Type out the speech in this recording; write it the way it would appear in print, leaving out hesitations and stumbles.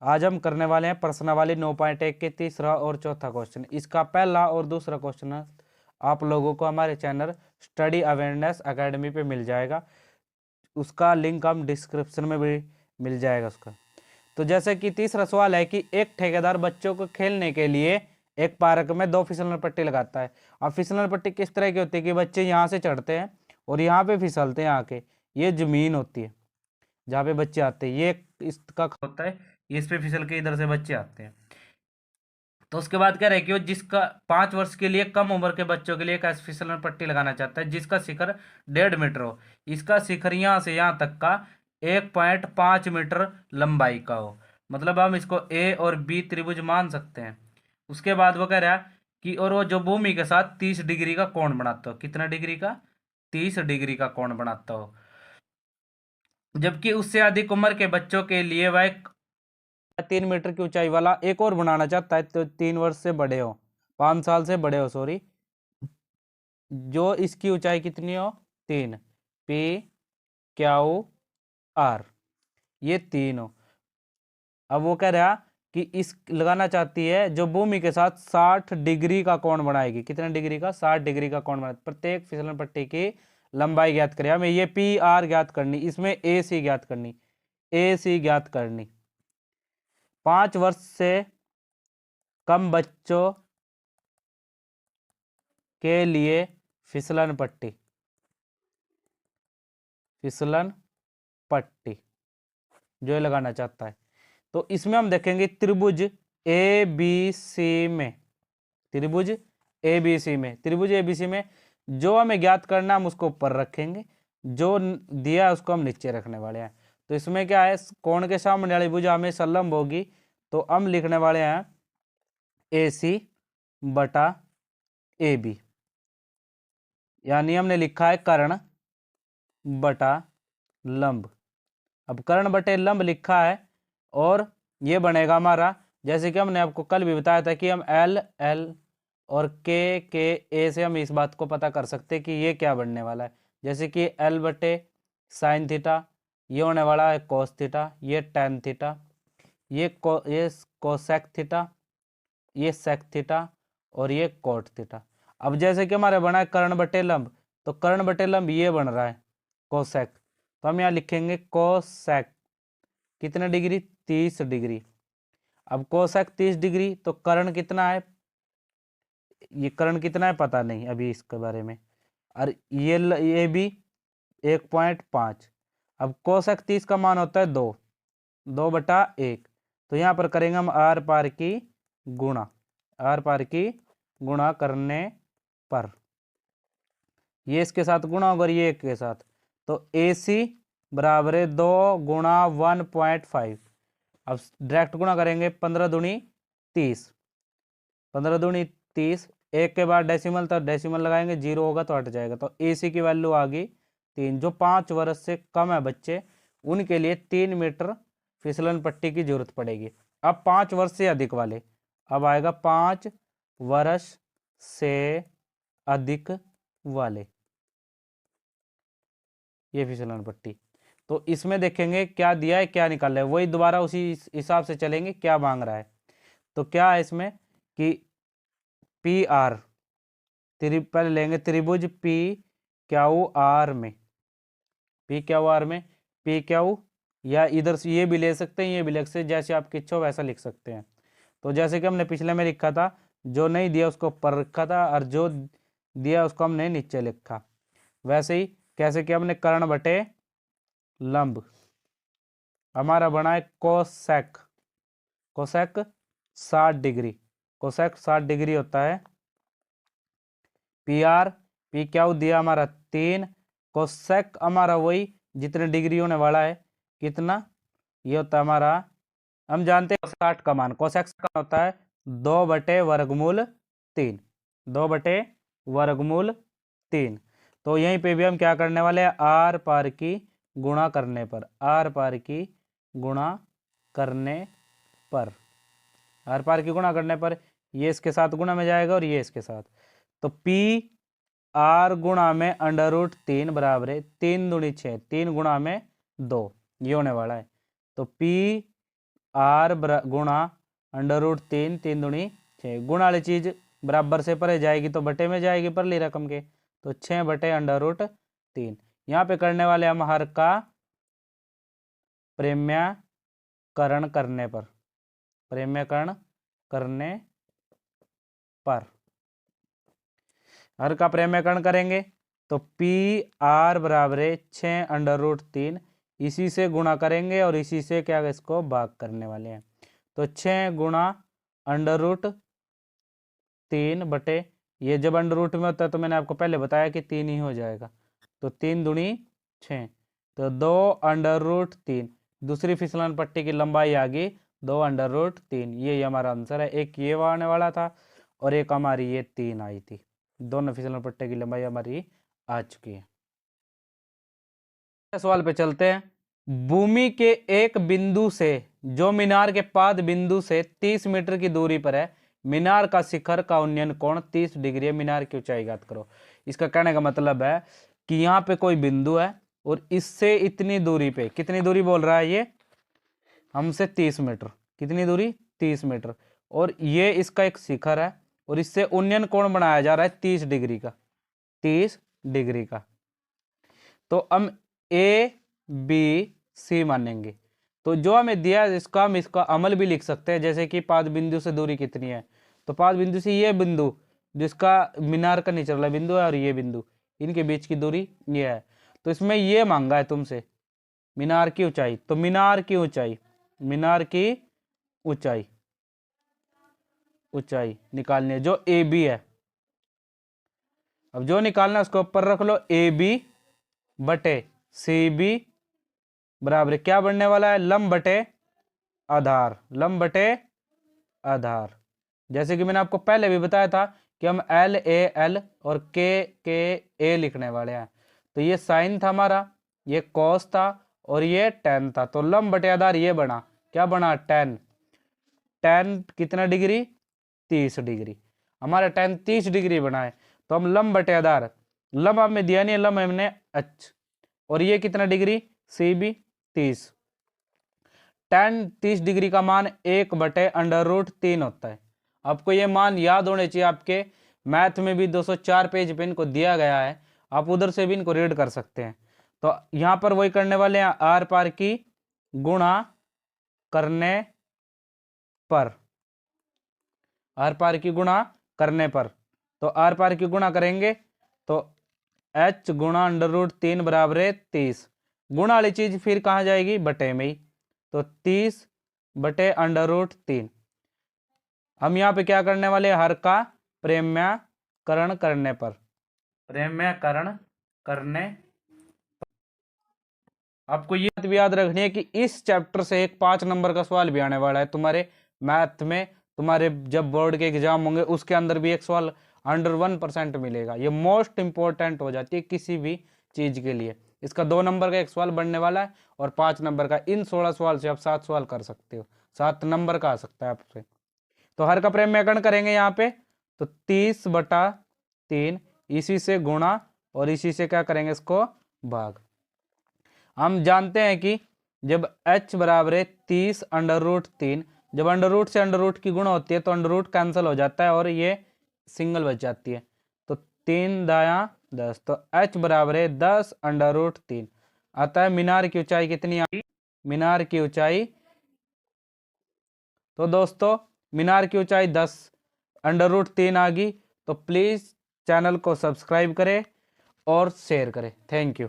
आज हम करने वाले हैं प्रश्नावली 9.1 के तीसरा और चौथा क्वेश्चन। इसका पहला और दूसरा क्वेश्चन आप लोगों को हमारे चैनल स्टडी अवेयरनेस एकेडमी पे मिल जाएगा। उसका लिंक हम डिस्क्रिप्शन में भी मिल जाएगा उसका। तो जैसे कि तीसरा सवाल है कि एक ठेकेदार बच्चों को खेलने के लिए एक पार्क में 2 फिसलन पट्टी लगाता है। अब फिसलन पट्टी किस तरह की होती है कि बच्चे यहाँ से चढ़ते हैं और यहाँ पे फिसलते हैं आके। ये जमीन होती है जहाँ पे बच्चे आते हैं, ये इसका होता है, इस पे फिसल के इधर से बच्चे आते हैं। तो उसके बाद कह रहे हैं कि वो जिसका 5 वर्ष के लिए कम उम्र के बच्चों के लिए एक ऐसी फिसलन पट्टी लगाना चाहता है जिसका शिखर 1.5 मीटर हो। इसका शिखर यहाँ से यहाँ तक का 1.5 मीटर लंबाई का हो। मतलब हम इसको ए और बी त्रिभुज मान सकते हैं। उसके बाद वो कह रहा है कि और वो जो भूमि के साथ 30 डिग्री का कोण बनाता हो। कितना डिग्री का? 30 डिग्री का कोण बनाता हो। जबकि उससे अधिक उम्र के बच्चों के लिए वह 3 मीटर की ऊंचाई वाला एक और बनाना चाहता है, तो 3 वर्ष से बड़े हो, 5 साल से बड़े हो, सॉरी, जो इसकी ऊंचाई कितनी हो? 3, पी क्यू आर, ये 3 हो। अब वो कह रहा कि इस लगाना चाहती है जो भूमि के साथ 60 डिग्री का कोण बनाएगी। कितने डिग्री का? 60 डिग्री का कोण बनाए। प्रत्येक फिसलन पट्टी की लंबाई ज्ञात करें। हमें ये पी आर ज्ञात करनी, इसमें ए सी ज्ञात करनी, ए सी ज्ञात करनी। 5 वर्ष से कम बच्चों के लिए फिसलन पट्टी, फिसलन पट्टी जो ये लगाना चाहता है। तो इसमें हम देखेंगे त्रिभुज ए बी सी में, त्रिभुज ए बी सी में, त्रिभुज ए बी सी में जो हमें ज्ञात करना हम उसको ऊपर रखेंगे, जो दिया है उसको हम नीचे रखने वाले हैं। तो इसमें क्या है, कोण के सामने वाली भुजा हमें संलंब होगी, तो हम लिखने वाले हैं ए सी बटा ए बी, यानी हमने लिखा है कर्ण बटा लंब। अब कर्ण बटे लंब लिखा है और ये बनेगा हमारा, जैसे कि हमने आपको कल भी बताया था कि हम एल एल और के ए से हम इस बात को पता कर सकते हैं कि ये क्या बनने वाला है। जैसे कि एल बटे साइन थीटा, ये होने वाला है कोस थीटा, ये टेन थीटा, ये कोसेक थीटा, ये सेक थीटा और ये कोट थीटा। अब जैसे कि हमारे बना है कर्ण बटे लंब, तो कर्ण बटे लंब ये बन रहा है कोसेक, तो हम यहाँ लिखेंगे कोसेक कितने डिग्री? 30 डिग्री। अब कोसेक 30 डिग्री, तो कर्ण कितना है? ये कर्ण कितना है पता नहीं अभी इसके बारे में। और ये भी 1.5। अब कोसेक 30 का मान होता है 2, 2/1। तो यहाँ पर करेंगे हम आर पार की गुणा, आर पार की गुणा करने पर ये इसके साथ गुणा होगा और ये एक के साथ, तो ए सी बराबर है 2 गुणा 1.5। अब डायरेक्ट गुणा करेंगे, 15 दूनी 30, 15 दूनी 30, एक के बाद डेसिमल, तो डेसिमल लगाएंगे, 0 होगा तो हट जाएगा। तो ए सी की वैल्यू आ गई 3। जो 5 वर्ष से कम है बच्चे, उनके लिए 3 मीटर फिसलन पट्टी की जरूरत पड़ेगी। अब 5 वर्ष से अधिक वाले, अब आएगा 5 वर्ष से अधिक वाले, ये फिसलन पट्टी। तो इसमें देखेंगे क्या दिया है क्या निकाल है, वही दोबारा उसी हिसाब से चलेंगे क्या मांग रहा है। तो क्या है इसमें कि पी आर, पहले लेंगे त्रिभुज पी क्यू आर में, पी क्यू आर में पी क्यू, या इधर से ये भी ले सकते हैं, ये भी लिख सकते हैं, जैसे आपकी इच्छा हो वैसा लिख सकते हैं। तो जैसे कि हमने पिछले में लिखा था, जो नहीं दिया उसको ऊपर रखा था और जो दिया उसको हमने नीचे लिखा। वैसे ही कैसे कि हमने कर्ण बटे लंब, हमारा बना है cosec, cosec 60 degree, cosec 60 degree होता है। पी आर, पी क्यू दिया हमारा 3, कोसेक हमारा वही जितने डिग्री होने वाला है, कितना ये होता है हमारा, हम जानते हैं 60 का मान, कोसेक का होता है 2/वर्गमूल 3, 2/वर्गमूल 3। तो यहीं पे भी हम क्या करने वाले हैं, आर पार की गुणा करने पर, आर पार की गुणा करने पर, आर पार की गुणा करने पर ये इसके साथ गुणा में जाएगा और ये इसके साथ, तो पी आर गुणा में √3 बराबर है 3 दूनी 6, 3 गुणा में 2, ये होने वाला है। तो पी आर गुणा अंडर रूट 3, 3 दूनी 6। गुणा वाली चीज बराबर से परे जाएगी तो बटे में जाएगी परली रकम के, तो 6 बटे अंडर रूट 3। यहाँ पे करने वाले हम हर का प्रेम्यकरण करने पर, प्रेम्यकरण करने पर हर का प्रेम्यकरण करेंगे तो पी आर बराबर है 6 अंडर रूट 3, इसी से गुणा करेंगे और इसी से क्या इसको भाग करने वाले हैं। तो 6 गुणा अंडर रूट 3 बटे, ये जब अंडर रूट में होता है तो मैंने आपको पहले बताया कि 3 ही हो जाएगा, तो 3 दूनी 6, तो 2 अंडर रूट 3। दूसरी फिसलन पट्टी की लंबाई आ गई 2 अंडर रूट 3। ये हमारा आंसर है। एक ये आने वाला था और एक हमारी ये 3 आई थी। दोनों फिसलन पट्टी की लंबाई हमारी आ चुकी है। सवाल पे चलते हैं। भूमि के एक बिंदु से जो मीनार के पाद बिंदु से 30 मीटर की दूरी पर है, मीनार का शिखर का उन्नयन कोण 30 डिग्री है, मीनार की ऊंचाई ज्ञात करो। इसका कहने का मतलब है कि यहाँ पे कोई बिंदु है और इससे इतनी दूरी पे, कितनी दूरी बोल रहा है ये हमसे 30 मीटर, कितनी दूरी 30 मीटर, और ये इसका एक शिखर है और इससे उन्नयन कोण बनाया जा रहा है 30 डिग्री का, 30 डिग्री का। तो हम ए बी सी मानेंगे। तो जो हमें दिया है इसका हम इसका अमल भी लिख सकते हैं, जैसे कि पाद बिंदु से दूरी कितनी है, तो पाद बिंदु से ये बिंदु जिसका मीनार का नीचे वाला बिंदु है और ये बिंदु, इनके बीच की दूरी ये है। तो इसमें ये मांगा है तुमसे मीनार की ऊंचाई, तो मीनार की ऊंचाई, मीनार की ऊंचाई, ऊंचाई निकालनी है जो ए बी है। अब जो निकालना है उसको ऊपर रख लो, ए बी बटे सी बी बराबर क्या बनने वाला है, लंब बटे आधार, लंब बटे आधार। जैसे कि मैंने आपको पहले भी बताया था कि हम एल ए एल और के ए लिखने वाले हैं। तो ये साइन था हमारा, ये कॉस था और ये टेन था। तो लंब बटे आधार ये बना, क्या बना, टेन। टेन कितना डिग्री, 30 डिग्री। हमारा टेन 30 डिग्री बना है। तो हम लंब बटे आधार, लंब हमें दिया नहीं है, लंब हमने एच, और ये कितना degree c b 30। Tan 30 degree का मान 1 बटे अंडर रूट 3 होता है। आपको ये मान याद होने चाहिए, आपके मैथ में भी 204 पेज पे इनको दिया गया है, आप उधर से भी इनको रीड कर सकते हैं। तो यहाँ पर वही करने वाले हैं, आर पार की गुणा करने पर, आर पार की गुणा करने पर। तो आर पार की गुणा करेंगे तो h गुणा अंडर रूट 3 बराबर है 30। गुणा वाली चीज फिर कहाँ जाएगी, बटे में ही, तो 30 बटे अंडर रूट 3। हम यहाँ पे क्या करने वाले, हर का प्रेम्यकरण करने पर, प्रेम्यकरण करने। आपको ये बात भी याद रखनी है कि इस चैप्टर से एक 5 नंबर का सवाल भी आने वाला है तुम्हारे मैथ में। तुम्हारे जब बोर्ड के एग्जाम होंगे उसके अंदर भी एक सवाल अंडर 1% मिलेगा। ये मोस्ट इंपॉर्टेंट हो जाती है किसी भी चीज के लिए। इसका 2 नंबर का एक सवाल बनने वाला है और 5 नंबर का। इन 16 सवाल से आप 7 सवाल कर सकते हो, 7 नंबर का आ सकता है आपसे। तो हर का प्रेम्यकरण करेंगे यहाँ पे, तो 30 बटा 3, इसी से गुणा और इसी से क्या करेंगे, इसको भाग। हम जानते हैं कि जब h बराबर है 30 अंडर रूट 3, जब अंडर रूट से अंडर रूट की गुणा होती है तो अंडर रूट कैंसिल हो जाता है और ये सिंगल बच जाती है। तो 3 दाया 10, तो h बराबर है 10 अंडर रूट 3 आता है। मीनार की ऊंचाई कितनी आई, मीनार की ऊंचाई, तो दोस्तों मीनार की ऊंचाई 10 अंडर रूट 3 आ गई। तो प्लीज़ चैनल को सब्सक्राइब करें और शेयर करें। Thank you.